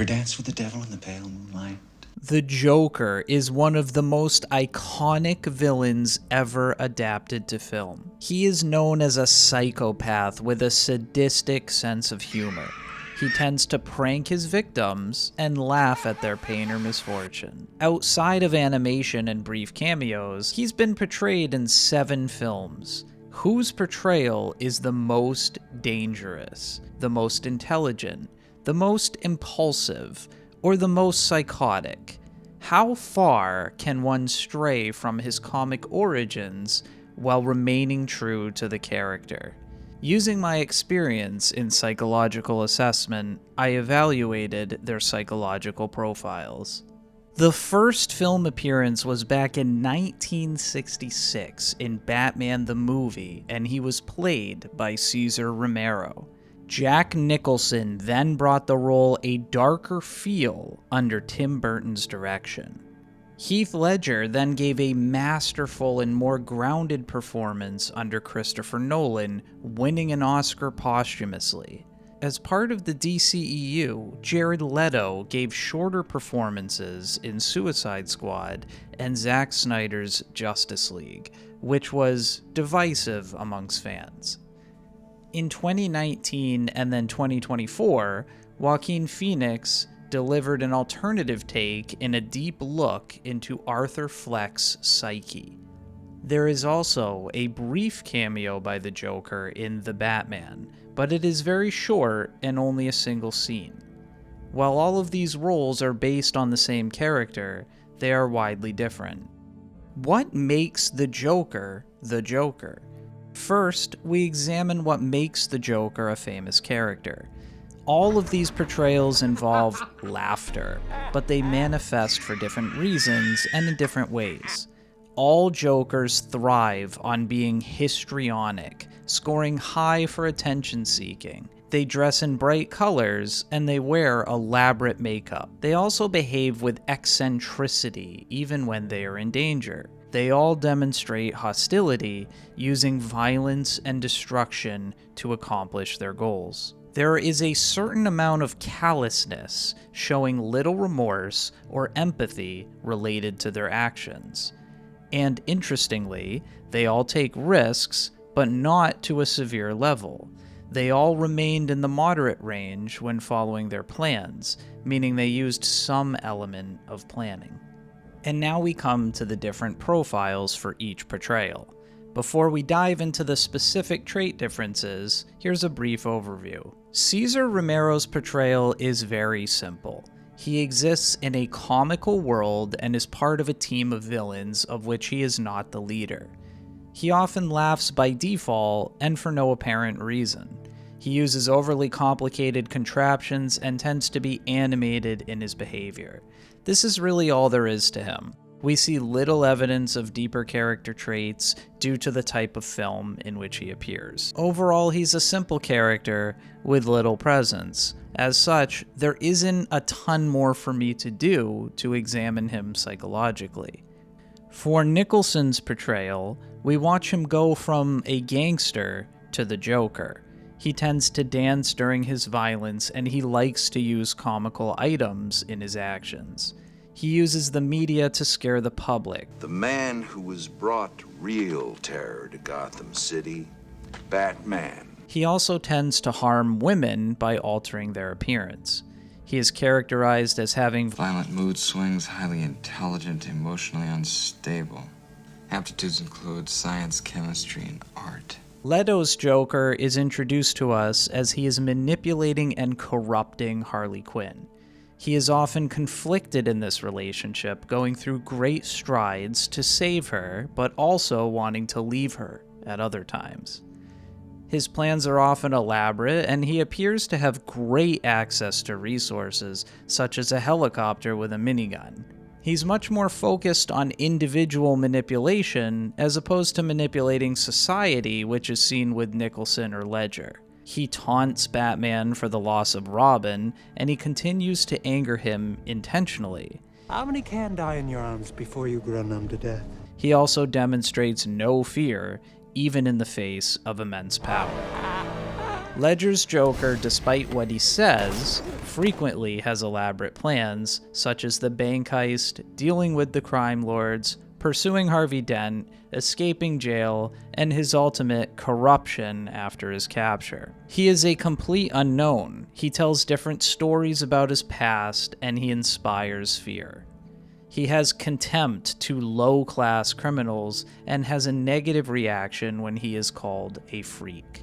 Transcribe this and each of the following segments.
ever dance with the devil in the pale moonlight? The Joker is one of the most iconic villains ever adapted to film. He is known as a psychopath with a sadistic sense of humor. He tends to prank his victims and laugh at their pain or misfortune. Outside of animation and brief cameos, he's been portrayed in 7 films. Whose portrayal is the most dangerous, the most intelligent, the most impulsive, or the most psychotic? How far can one stray from his comic origins while remaining true to the character? Using my experience in psychological assessment, I evaluated their psychological profiles. The first film appearance was back in 1966 in Batman the Movie, and he was played by Cesar Romero. Jack Nicholson then brought the role a darker feel under Tim Burton's direction. Heath Ledger then gave a masterful and more grounded performance under Christopher Nolan, winning an Oscar posthumously. As part of the DCEU, Jared Leto gave shorter performances in Suicide Squad and Zack Snyder's Justice League, which was divisive amongst fans. In 2019 and then 2024, Joaquin Phoenix delivered an alternative take in a deep look into Arthur Fleck's psyche. There is also a brief cameo by the Joker in The Batman, but it is very short and only a single scene. While all of these roles are based on the same character, they are widely different. What makes the Joker the Joker? First, we examine what makes the Joker a famous character. All of these portrayals involve laughter, but they manifest for different reasons and in different ways. All Jokers thrive on being histrionic, scoring high for attention-seeking. They dress in bright colors, and they wear elaborate makeup. They also behave with eccentricity, even when they are in danger. They all demonstrate hostility, using violence and destruction to accomplish their goals. There is a certain amount of callousness, showing little remorse or empathy related to their actions. And interestingly, they all take risks, but not to a severe level. They all remained in the moderate range when following their plans, meaning they used some element of planning. And now we come to the different profiles for each portrayal. Before we dive into the specific trait differences, here's a brief overview. Cesar Romero's portrayal is very simple. He exists in a comical world and is part of a team of villains of which he is not the leader. He often laughs by default and for no apparent reason. He uses overly complicated contraptions and tends to be animated in his behavior. This is really all there is to him. We see little evidence of deeper character traits due to the type of film in which he appears. Overall, he's a simple character with little presence. As such, there isn't a ton more for me to do to examine him psychologically. For Nicholson's portrayal, we watch him go from a gangster to the Joker. He tends to dance during his violence, and he likes to use comical items in his actions. He uses the media to scare the public. The man who has brought real terror to Gotham City, Batman. He also tends to harm women by altering their appearance. He is characterized as having violent mood swings, highly intelligent, emotionally unstable. Aptitudes include science, chemistry, and art. Leto's Joker is introduced to us as he is manipulating and corrupting Harley Quinn. He is often conflicted in this relationship, going through great strides to save her, but also wanting to leave her at other times. His plans are often elaborate, and he appears to have great access to resources, such as a helicopter with a minigun. He's much more focused on individual manipulation, as opposed to manipulating society, which is seen with Nicholson or Ledger. He taunts Batman for the loss of Robin, and he continues to anger him intentionally. How many can die in your arms before you grow numb to death? He also demonstrates no fear, even in the face of immense power. Ledger's Joker, despite what he says, frequently has elaborate plans, such as the bank heist, dealing with the crime lords, pursuing Harvey Dent, escaping jail, and his ultimate corruption after his capture. He is a complete unknown. He tells different stories about his past, and he inspires fear. He has contempt to low-class criminals and has a negative reaction when he is called a freak.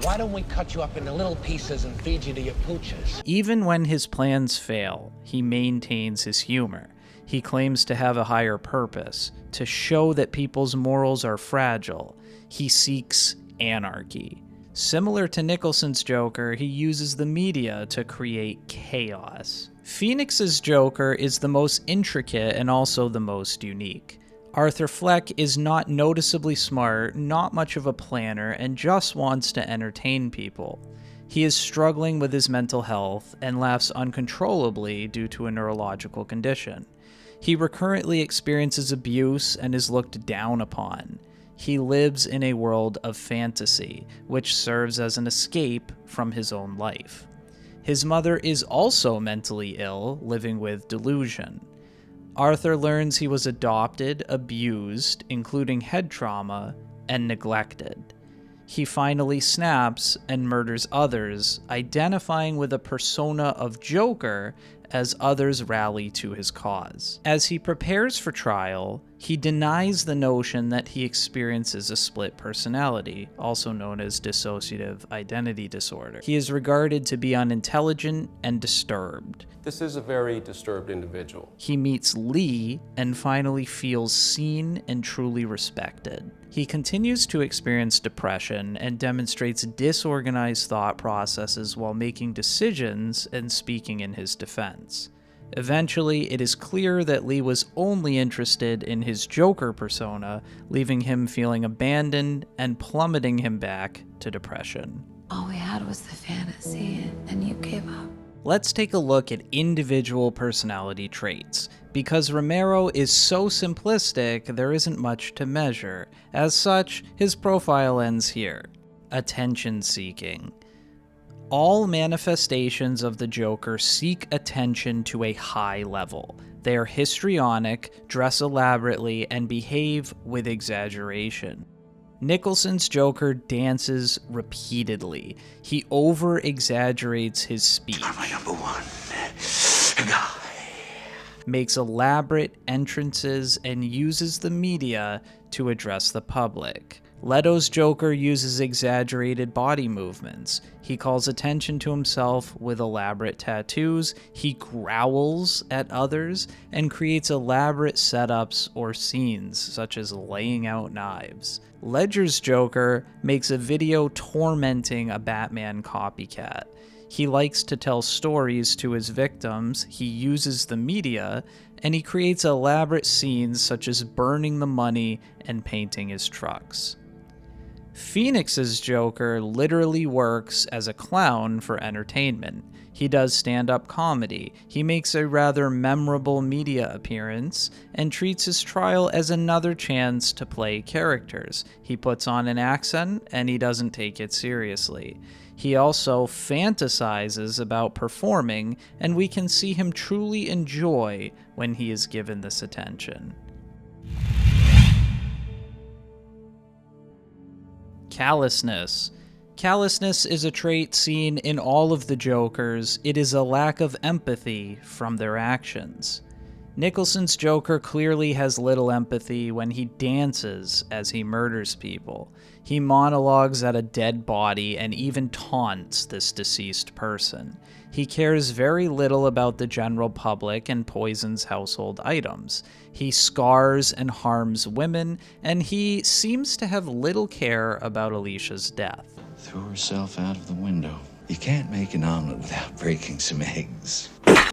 Why don't we cut you up into little pieces and feed you to your pooches? Even when his plans fail, he maintains his humor. He claims to have a higher purpose, to show that people's morals are fragile. He seeks anarchy. Similar to Nicholson's Joker, he uses the media to create chaos. Phoenix's Joker is the most intricate and also the most unique. Arthur Fleck is not noticeably smart, not much of a planner, and just wants to entertain people. He is struggling with his mental health and laughs uncontrollably due to a neurological condition. He recurrently experiences abuse and is looked down upon. He lives in a world of fantasy, which serves as an escape from his own life. His mother is also mentally ill, living with delusion. Arthur learns he was adopted, abused, including head trauma, and neglected. He finally snaps and murders others, identifying with a persona of Joker as others rally to his cause. As he prepares for trial, he denies the notion that he experiences a split personality, also known as dissociative identity disorder. He is regarded to be unintelligent and disturbed. This is a very disturbed individual. He meets Lee and finally feels seen and truly respected. He continues to experience depression and demonstrates disorganized thought processes while making decisions and speaking in his defense. Eventually, it is clear that Lee was only interested in his Joker persona, leaving him feeling abandoned and plummeting him back to depression. All we had was the fantasy, and you gave up. Let's take a look at individual personality traits. Because Romero is so simplistic, there isn't much to measure. As such, his profile ends here. Attention-seeking. All manifestations of the Joker seek attention to a high level. They are histrionic, dress elaborately, and behave with exaggeration. Nicholson's Joker dances repeatedly. He over-exaggerates his speech. You're my number one guy. Makes elaborate entrances, and uses the media to address the public. Leto's Joker uses exaggerated body movements. He calls attention to himself with elaborate tattoos, he growls at others, and creates elaborate setups or scenes, such as laying out knives. Ledger's Joker makes a video tormenting a Batman copycat. He likes to tell stories to his victims, he uses the media, and he creates elaborate scenes such as burning the money and painting his trucks. Phoenix's Joker literally works as a clown for entertainment. He does stand-up comedy, he makes a rather memorable media appearance, and treats his trial as another chance to play characters. He puts on an accent, and he doesn't take it seriously. He also fantasizes about performing, and we can see him truly enjoy when he is given this attention. Callousness. Callousness is a trait seen in all of the Jokers. It is a lack of empathy from their actions. Nicholson's Joker clearly has little empathy when he dances as he murders people. He monologues at a dead body and even taunts this deceased person. He cares very little about the general public and poisons household items. He scars and harms women, and he seems to have little care about Alicia's death. Threw herself out of the window. You can't make an omelet without breaking some eggs.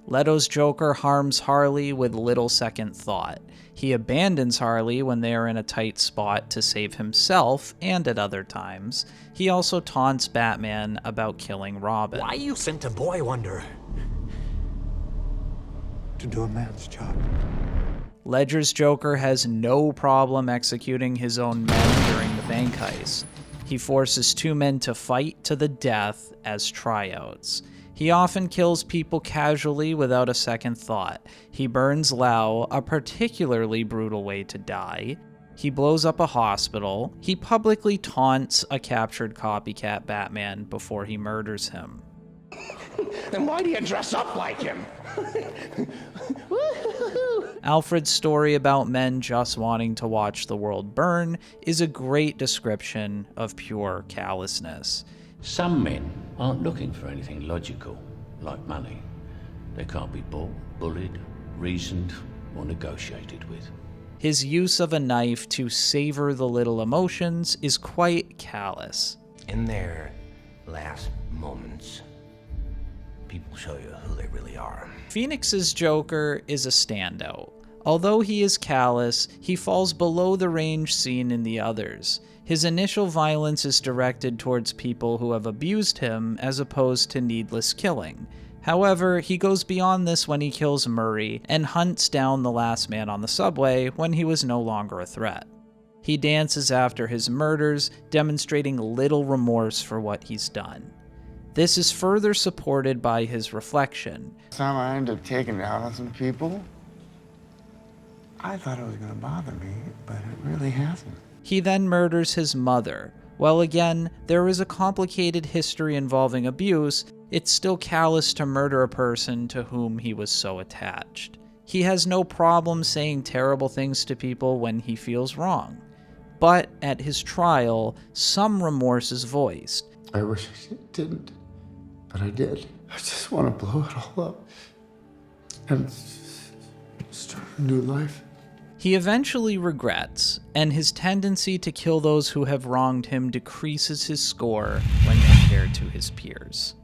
Leto's Joker harms Harley with little second thought. He abandons Harley when they are in a tight spot to save himself, and at other times. He also taunts Batman about killing Robin. Why you sent a boy wonder? To do a man's job. Ledger's Joker has no problem executing his own men during the bank heist. He forces two men to fight to the death as tryouts. He often kills people casually without a second thought. He burns Lau, a particularly brutal way to die. He blows up a hospital. He publicly taunts a captured copycat Batman before he murders him. Then why do you dress up like him? Alfred's story about men just wanting to watch the world burn is a great description of pure callousness. Some men aren't looking for anything logical, like money. They can't be bought, bullied, reasoned, or negotiated with. His use of a knife to savor the little emotions is quite callous. In their last moments, people show you who they really are. Phoenix's Joker is a standout. Although he is callous, he falls below the range seen in the others. His initial violence is directed towards people who have abused him as opposed to needless killing. However, he goes beyond this when he kills Murray and hunts down the last man on the subway when he was no longer a threat. He dances after his murders, demonstrating little remorse for what he's done. This is further supported by his reflection. Time I ended up taking out on some people, I thought it was going to bother me, but it really hasn't. He then murders his mother. While again, there is a complicated history involving abuse, it's still callous to murder a person to whom he was so attached. He has no problem saying terrible things to people when he feels wrong. But at his trial, some remorse is voiced. I wish I didn't, but I did. I just want to blow it all up and start a new life. He eventually regrets, and his tendency to kill those who have wronged him decreases his score when compared to his peers.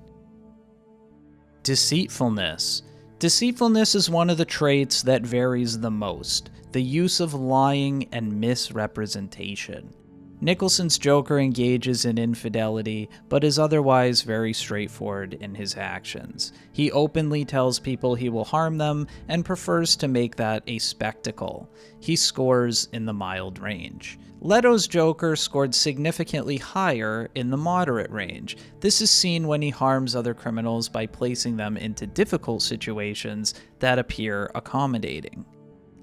Deceitfulness. Deceitfulness is one of the traits that varies the most, the use of lying and misrepresentation. Nicholson's Joker engages in infidelity, but is otherwise very straightforward in his actions. He openly tells people he will harm them and prefers to make that a spectacle. He scores in the mild range. Leto's Joker scored significantly higher in the moderate range. This is seen when he harms other criminals by placing them into difficult situations that appear accommodating.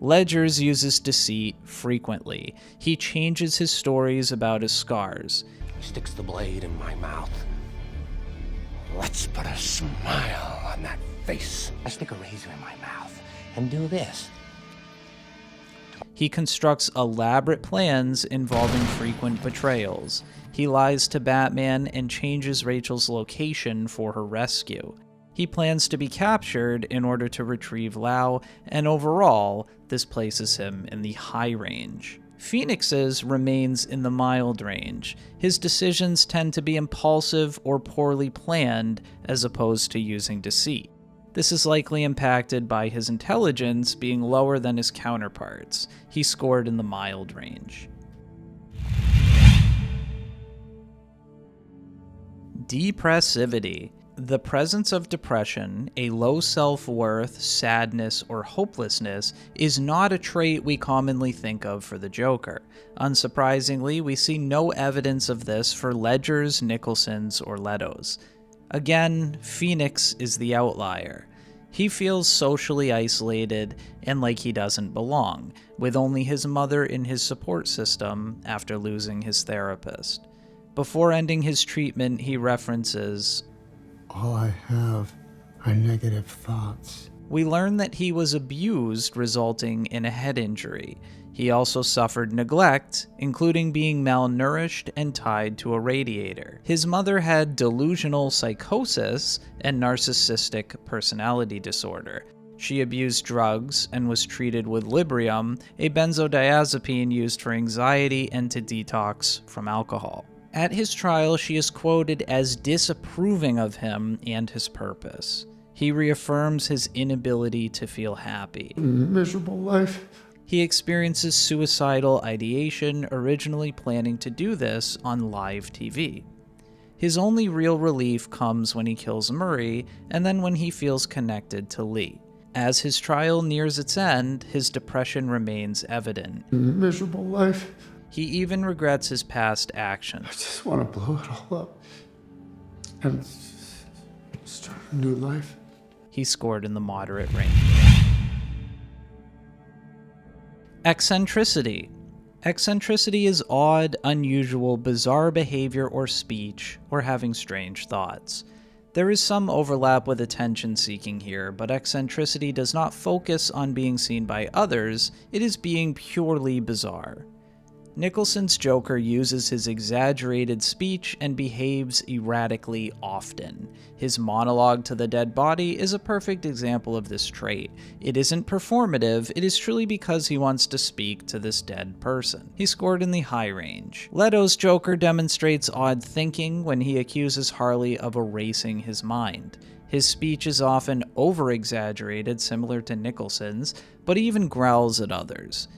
Ledger's uses deceit frequently. He changes his stories about his scars. He sticks the blade in my mouth. Let's put a smile on that face. I stick a razor in my mouth and do this. He constructs elaborate plans involving frequent betrayals. He lies to Batman and changes Rachel's location for her rescue. He plans to be captured in order to retrieve Lau, and overall, this places him in the high range. Phoenix's remains in the mild range. His decisions tend to be impulsive or poorly planned, as opposed to using deceit. This is likely impacted by his intelligence being lower than his counterparts. He scored in the mild range. Depressivity. The presence of depression, a low self-worth, sadness, or hopelessness is not a trait we commonly think of for the Joker. Unsurprisingly, we see no evidence of this for Ledger's, Nicholson's, or Leto's. Again, Phoenix is the outlier. He feels socially isolated and like he doesn't belong, with only his mother in his support system after losing his therapist. Before ending his treatment, he references, All I have are negative thoughts. We learn that he was abused, resulting in a head injury. He also suffered neglect, including being malnourished and tied to a radiator. His mother had delusional psychosis and narcissistic personality disorder. She abused drugs and was treated with Librium, a benzodiazepine used for anxiety and to detox from alcohol. At his trial, she is quoted as disapproving of him and his purpose. He reaffirms his inability to feel happy. Miserable life. He experiences suicidal ideation, originally planning to do this on live TV. His only real relief comes when he kills Murray, and then when he feels connected to Lee. As his trial nears its end, his depression remains evident. Miserable life. He even regrets his past I actions. just want to blow it all up and start a new life. He scored in the moderate range. Eccentricity. Eccentricity is odd, unusual, bizarre behavior or speech, or having strange thoughts. There is some overlap with attention-seeking here, but eccentricity does not focus on being seen by others, it is being purely bizarre. Nicholson's Joker uses his exaggerated speech and behaves erratically often. His monologue to the dead body is a perfect example of this trait. It isn't performative, it is truly because he wants to speak to this dead person. He scored in the high range. Leto's Joker demonstrates odd thinking when he accuses Harley of erasing his mind. His speech is often over-exaggerated, similar to Nicholson's, but he even growls at others.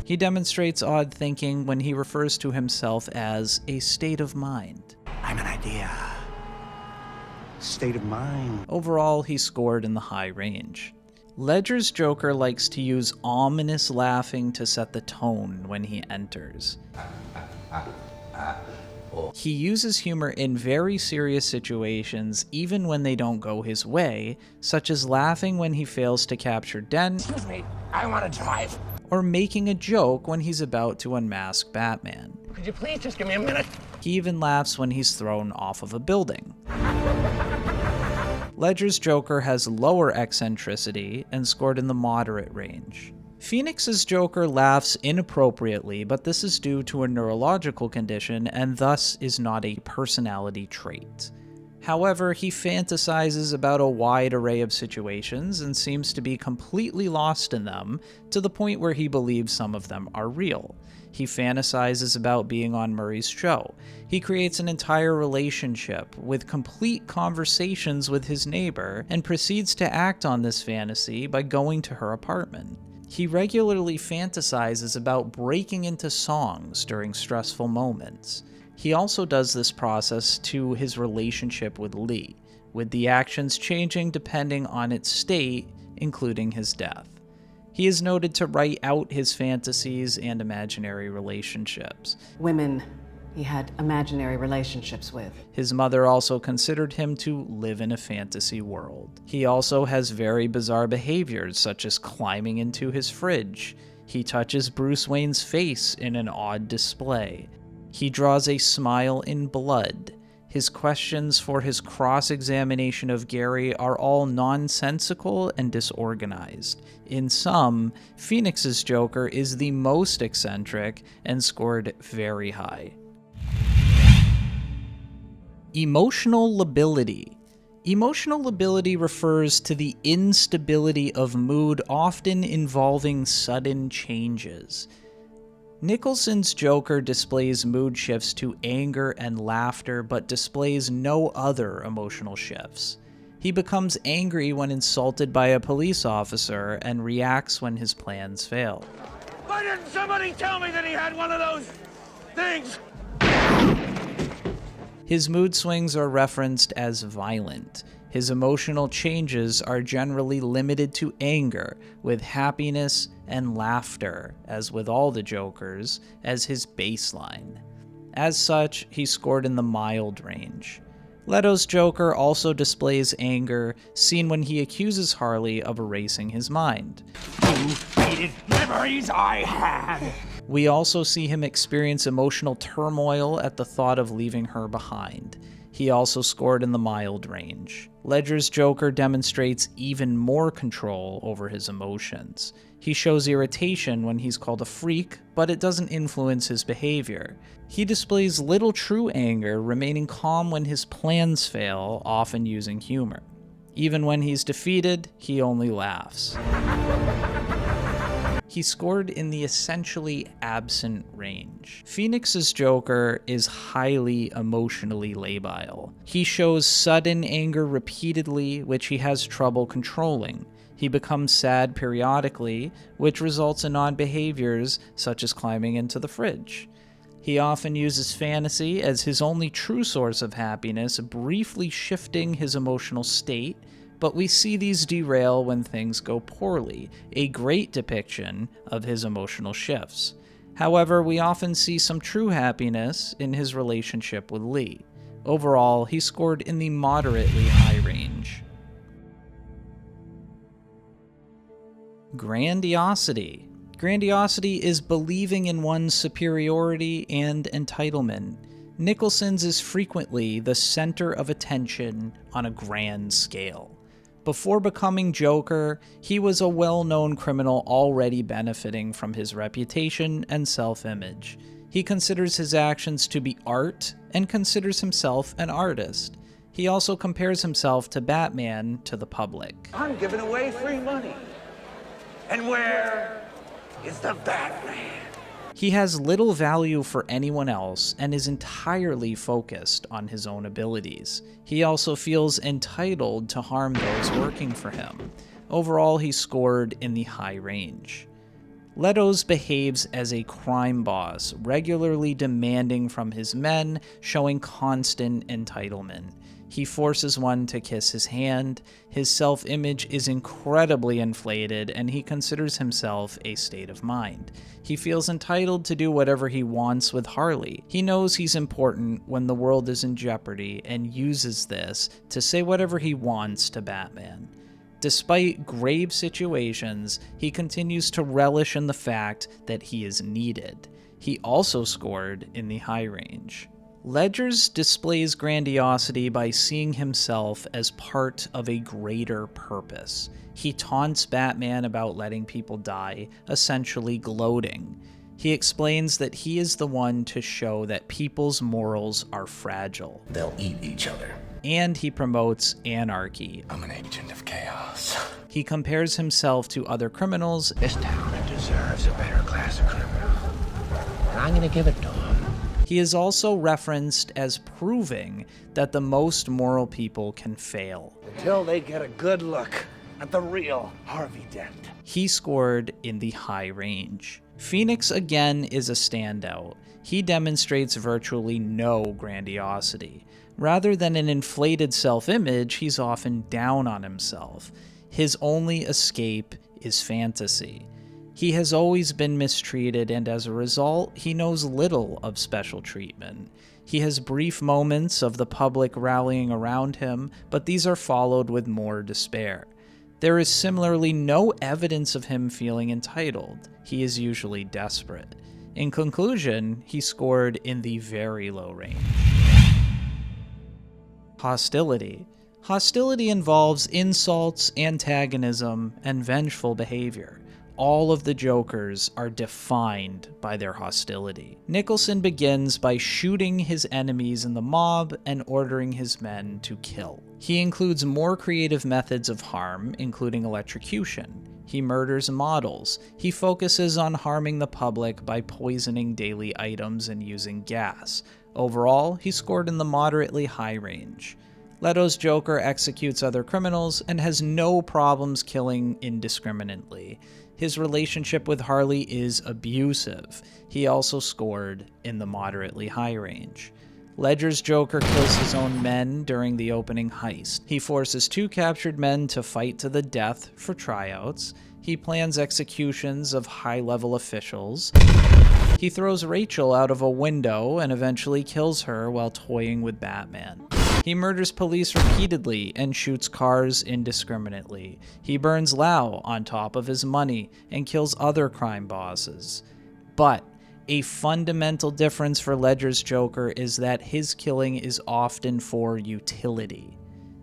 He demonstrates odd thinking when he refers to himself as a state of mind. I'm an idea. State of mind. Overall, he scored in the high range. Ledger's Joker likes to use ominous laughing to set the tone when he enters. He uses humor in very serious situations even when they don't go his way, such as laughing when he fails to capture Dent. Excuse me, I want to drive. Or making a joke when he's about to unmask Batman. Could you please just give me a minute? He even laughs when he's thrown off of a building. Ledger's Joker has lower eccentricity and scored in the moderate range. Phoenix's Joker laughs inappropriately, but this is due to a neurological condition and thus is not a personality trait. However, he fantasizes about a wide array of situations and seems to be completely lost in them, to the point where he believes some of them are real. He fantasizes about being on Murray's show. He creates an entire relationship with complete conversations with his neighbor and proceeds to act on this fantasy by going to her apartment. He regularly fantasizes about breaking into songs during stressful moments. He also does this process to his relationship with Lee, with the actions changing depending on its state, including his death. He is noted to write out his fantasies and imaginary relationships. Women he had imaginary relationships with. His mother also considered him to live in a fantasy world. He also has very bizarre behaviors, such as climbing into his fridge. He touches Bruce Wayne's face in an odd display. He draws a smile in blood. His questions for his cross-examination of Gary are all nonsensical and disorganized. In sum, Phoenix's Joker is the most eccentric and scored very high. Emotional lability. Emotional lability refers to the instability of mood, often involving sudden changes. Nicholson's Joker displays mood shifts to anger and laughter, but displays no other emotional shifts. He becomes angry when insulted by a police officer and reacts when his plans fail. Why didn't somebody tell me that he had one of those things? His mood swings are referenced as violent. His emotional changes are generally limited to anger, with happiness and laughter, as with all the Jokers, as his baseline. As such, he scored in the mild range. Leto's Joker also displays anger, seen when he accuses Harley of erasing his mind. You hated memories I had. We also see him experience emotional turmoil at the thought of leaving her behind. He also scored in the mild range. Ledger's Joker demonstrates even more control over his emotions. He shows irritation when he's called a freak, but it doesn't influence his behavior. He displays little true anger, remaining calm when his plans fail, often using humor. Even when he's defeated, he only laughs. He scored in the essentially absent range. Phoenix's Joker is highly emotionally labile. He shows sudden anger repeatedly, which he has trouble controlling. He becomes sad periodically, which results in odd behaviors such as climbing into the fridge. He often uses fantasy as his only true source of happiness, briefly shifting his emotional state, but we see these derail when things go poorly, a great depiction of his emotional shifts. However, we often see some true happiness in his relationship with Lee. Overall, he scored in the moderately high range. Grandiosity. Grandiosity is believing in one's superiority and entitlement. Nicholson's is frequently the center of attention on a grand scale. Before becoming Joker, he was a well-known criminal already benefiting from his reputation and self-image. He considers his actions to be art and considers himself an artist. He also compares himself to Batman to the public. I'm giving away free money. And where is the Batman? He has little value for anyone else and is entirely focused on his own abilities. He also feels entitled to harm those working for him. Overall, he scored in the high range. Leto's behaves as a crime boss, regularly demanding from his men, showing constant entitlement. He forces one to kiss his hand, his self-image is incredibly inflated, and he considers himself a state of mind. He feels entitled to do whatever he wants with Harley. He knows he's important when the world is in jeopardy and uses this to say whatever he wants to Batman. Despite grave situations, he continues to relish in the fact that he is needed. He also scored in the high range. Ledger's displays grandiosity by seeing himself as part of a greater purpose. He taunts Batman about letting people die, essentially gloating. He explains that he is the one to show that people's morals are fragile. They'll eat each other. And he promotes anarchy. I'm an agent of chaos. He compares himself to other criminals. This town deserves a better class of criminal. And I'm gonna give it to him. He is also referenced as proving that the most moral people can fail. Until they get a good look at the real Harvey Dent. He scored in the high range. Phoenix again is a standout. He demonstrates virtually no grandiosity. Rather than an inflated self-image, he's often down on himself. His only escape is fantasy. He has always been mistreated, and as a result, he knows little of special treatment. He has brief moments of the public rallying around him, but these are followed with more despair. There is similarly no evidence of him feeling entitled. He is usually desperate. In conclusion, he scored in the very low range. Hostility. Hostility involves insults, antagonism, and vengeful behavior. All of the Jokers are defined by their hostility. Nicholson begins by shooting his enemies in the mob and ordering his men to kill. He includes more creative methods of harm, including electrocution. He murders models. He focuses on harming the public by poisoning daily items and using gas. Overall, he scored in the moderately high range. Leto's Joker executes other criminals and has no problems killing indiscriminately. His relationship with Harley is abusive. He also scored in the moderately high range. Ledger's Joker kills his own men during the opening heist. He forces 2 captured men to fight to the death for tryouts. He plans executions of high-level officials. He throws Rachel out of a window and eventually kills her while toying with Batman. He murders police repeatedly and shoots cars indiscriminately. He burns Lau on top of his money and kills other crime bosses. But a fundamental difference for Ledger's Joker is that his killing is often for utility.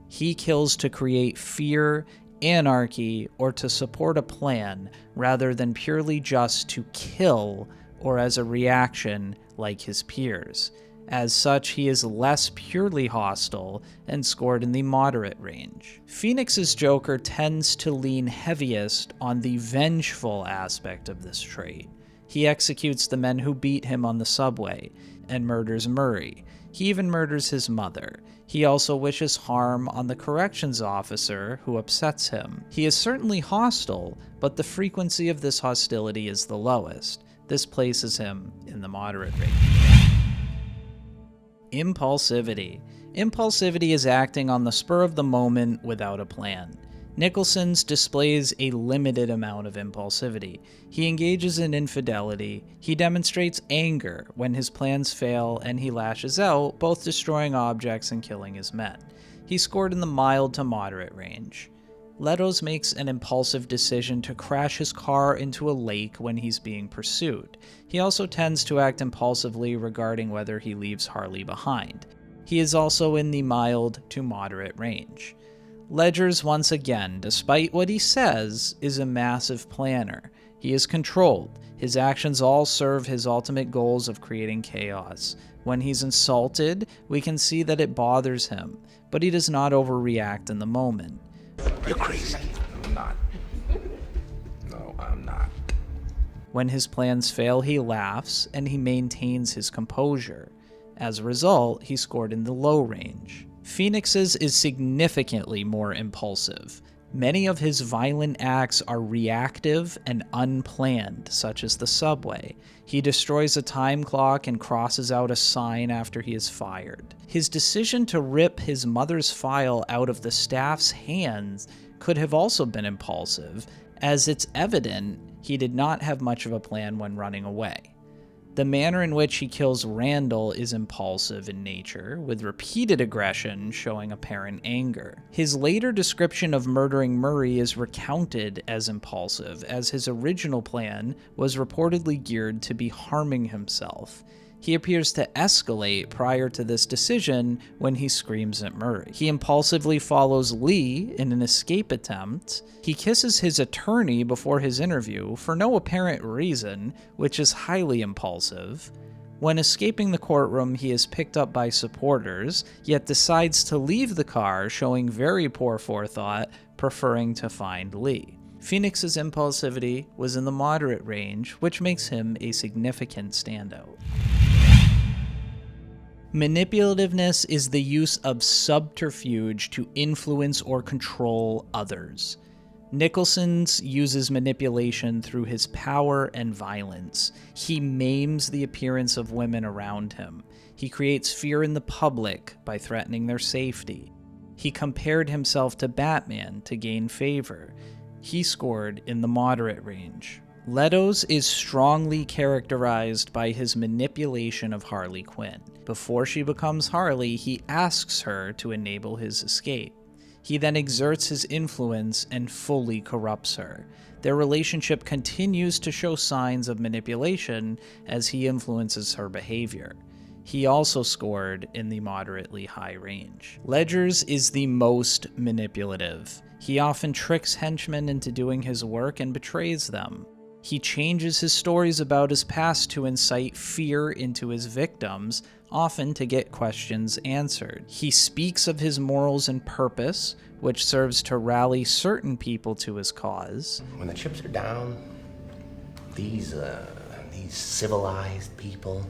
He kills to create fear, anarchy, or to support a plan, rather than purely just to kill or as a reaction like his peers. As such, he is less purely hostile and scored in the moderate range. Phoenix's Joker tends to lean heaviest on the vengeful aspect of this trait. He executes the men who beat him on the subway and murders Murray. He even murders his mother. He also wishes harm on the corrections officer who upsets him. He is certainly hostile, but the frequency of this hostility is the lowest. This places him in the moderate range. Impulsivity. Impulsivity is acting on the spur of the moment without a plan. Nicholson's displays a limited amount of impulsivity. He engages in infidelity, he demonstrates anger when his plans fail, and he lashes out, both destroying objects and killing his men. He scored in the mild to moderate range. Leto's makes an impulsive decision to crash his car into a lake when he's being pursued. He also tends to act impulsively regarding whether he leaves Harley behind. He is also in the mild to moderate range. Ledger's, once again, despite what he says, is a massive planner. He is controlled. His actions all serve his ultimate goals of creating chaos. When he's insulted, we can see that it bothers him, but he does not overreact in the moment. You're crazy. I'm not. No, I'm not. When his plans fail, he laughs, and he maintains his composure. As a result, he scored in the low range. Phoenix's is significantly more impulsive. Many of his violent acts are reactive and unplanned, such as the subway. He destroys a time clock and crosses out a sign after he is fired. His decision to rip his mother's file out of the staff's hands could have also been impulsive, as it's evident he did not have much of a plan when running away. The manner in which he kills Randall is impulsive in nature, with repeated aggression showing apparent anger. His later description of murdering Murray is recounted as impulsive, as his original plan was reportedly geared to be harming himself. He appears to escalate prior to this decision when he screams at Murray. He impulsively follows Lee in an escape attempt. He kisses his attorney before his interview for no apparent reason, which is highly impulsive. When escaping the courtroom, he is picked up by supporters, yet decides to leave the car, showing very poor forethought, preferring to find Lee. Phoenix's impulsivity was in the moderate range, which makes him a significant standout. Manipulativeness is the use of subterfuge to influence or control others. Nicholson's uses manipulation through his power and violence. He maims the appearance of women around him. He creates fear in the public by threatening their safety. He compared himself to Batman to gain favor. He scored in the moderate range. Leto's is strongly characterized by his manipulation of Harley Quinn. Before she becomes Harley, he asks her to enable his escape. He then exerts his influence and fully corrupts her. Their relationship continues to show signs of manipulation as he influences her behavior. He also scored in the moderately high range. Ledger's is the most manipulative. He often tricks henchmen into doing his work and betrays them. He changes his stories about his past to incite fear into his victims, often to get questions answered. He speaks of his morals and purpose, which serves to rally certain people to his cause. When the chips are down, these civilized people,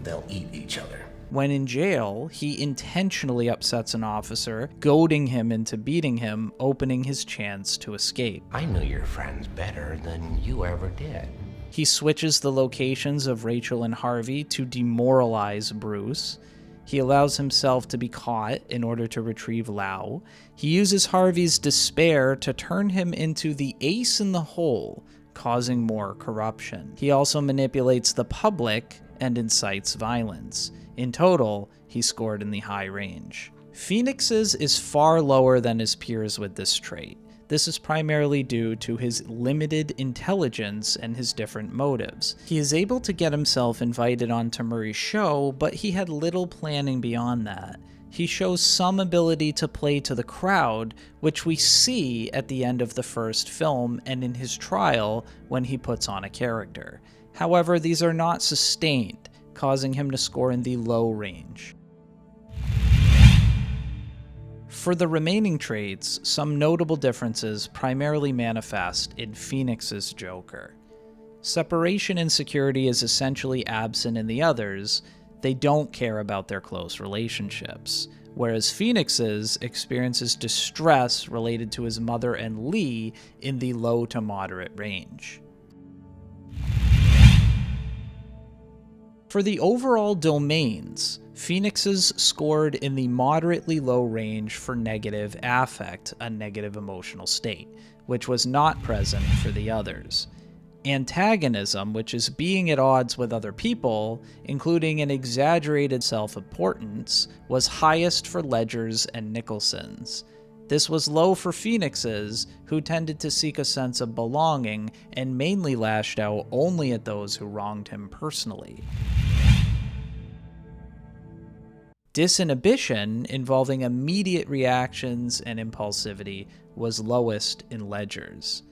they'll eat each other. When in jail, he intentionally upsets an officer, goading him into beating him, opening his chance to escape. I knew your friends better than you ever did. He switches the locations of Rachel and Harvey to demoralize Bruce. He allows himself to be caught in order to retrieve Lau. He uses Harvey's despair to turn him into the ace in the hole, causing more corruption. He also manipulates the public and incites violence. In total, he scored in the high range. Phoenix's is far lower than his peers with this trait. This is primarily due to his limited intelligence and his different motives. He is able to get himself invited onto Murray's show, but he had little planning beyond that. He shows some ability to play to the crowd, which we see at the end of the first film and in his trial when he puts on a character. However, these are not sustained, causing him to score in the low range. For the remaining traits, some notable differences primarily manifest in Phoenix's Joker. Separation and security is essentially absent in the others. They don't care about their close relationships, whereas Phoenix's experiences distress related to his mother and Lee in the low to moderate range. For the overall domains, Phoenix's scored in the moderately low range for negative affect, a negative emotional state, which was not present for the others. Antagonism, which is being at odds with other people, including an exaggerated self-importance, was highest for Ledger's and Nicholson's. This was low for Phoenix's, who tended to seek a sense of belonging and mainly lashed out only at those who wronged him personally. Disinhibition, involving immediate reactions and impulsivity, was lowest in Ledger's.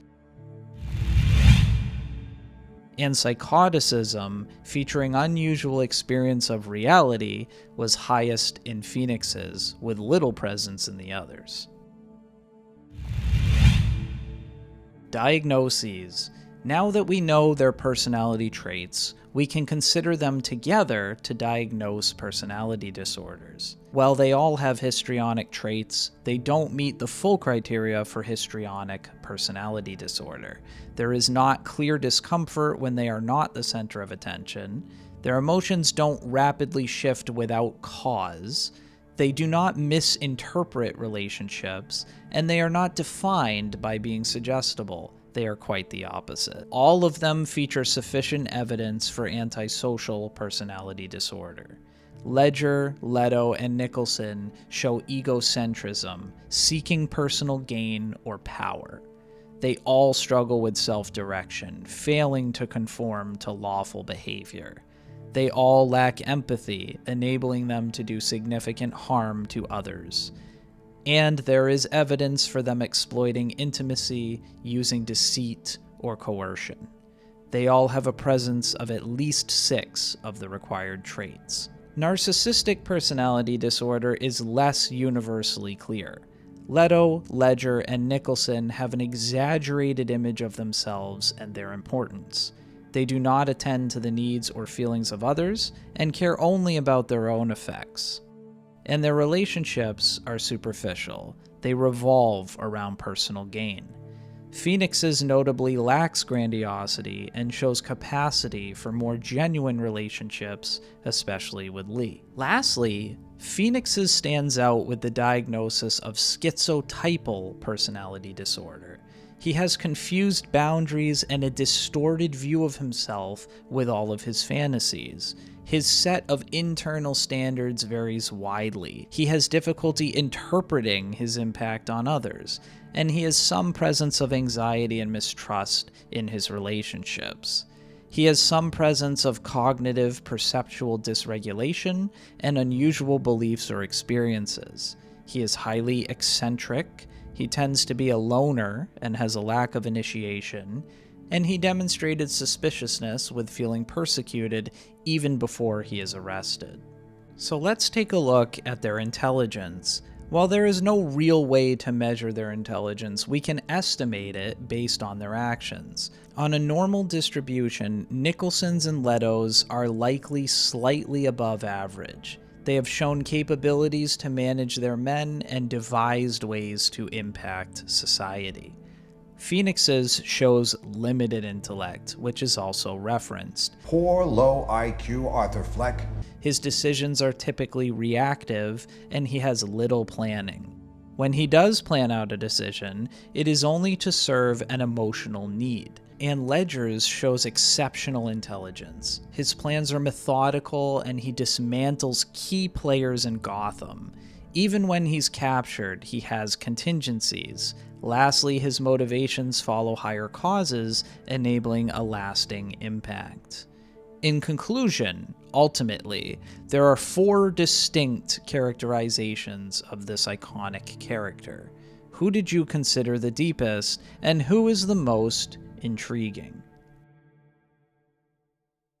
And psychoticism, featuring unusual experience of reality, was highest in Phoenix's, with little presence in the others. Diagnoses. Now that we know their personality traits, we can consider them together to diagnose personality disorders. While they all have histrionic traits, they don't meet the full criteria for histrionic personality disorder. There is not clear discomfort when they are not the center of attention. Their emotions don't rapidly shift without cause. They do not misinterpret relationships, and they are not defined by being suggestible. They are quite the opposite. All of them feature sufficient evidence for antisocial personality disorder. Ledger, Leto, and Nicholson show egocentrism, seeking personal gain or power. They all struggle with self-direction, failing to conform to lawful behavior. They all lack empathy, enabling them to do significant harm to others. And there is evidence for them exploiting intimacy using deceit or coercion. They all have a presence of at least 6 of the required traits. Narcissistic personality disorder is less universally clear. Leto, Ledger, and Nicholson have an exaggerated image of themselves and their importance. They do not attend to the needs or feelings of others and care only about their own effects. And their relationships are superficial. They revolve around personal gain. Phoenix's notably lacks grandiosity and shows capacity for more genuine relationships, especially with Lee. Lastly, Phoenix's stands out with the diagnosis of schizotypal personality disorder. He has confused boundaries and a distorted view of himself with all of his fantasies. His set of internal standards varies widely. He has difficulty interpreting his impact on others, and he has some presence of anxiety and mistrust in his relationships. He has some presence of cognitive perceptual dysregulation and unusual beliefs or experiences. He is highly eccentric. He tends to be a loner and has a lack of initiation, and he demonstrated suspiciousness with feeling persecuted even before he is arrested. So let's take a look at their intelligence. While there is no real way to measure their intelligence, we can estimate it based on their actions. On a normal distribution, Nicholson's and Leto's are likely slightly above average. They have shown capabilities to manage their men and devised ways to impact society. Phoenix's shows limited intellect, which is also referenced. Poor low IQ Arthur Fleck. His decisions are typically reactive, and he has little planning. When he does plan out a decision, it is only to serve an emotional need. And Ledger's shows exceptional intelligence. His plans are methodical, and he dismantles key players in Gotham. Even when he's captured, he has contingencies. Lastly, his motivations follow higher causes, enabling a lasting impact. In conclusion, ultimately, there are 4 distinct characterizations of this iconic character. Who did you consider the deepest, and who is the most intriguing?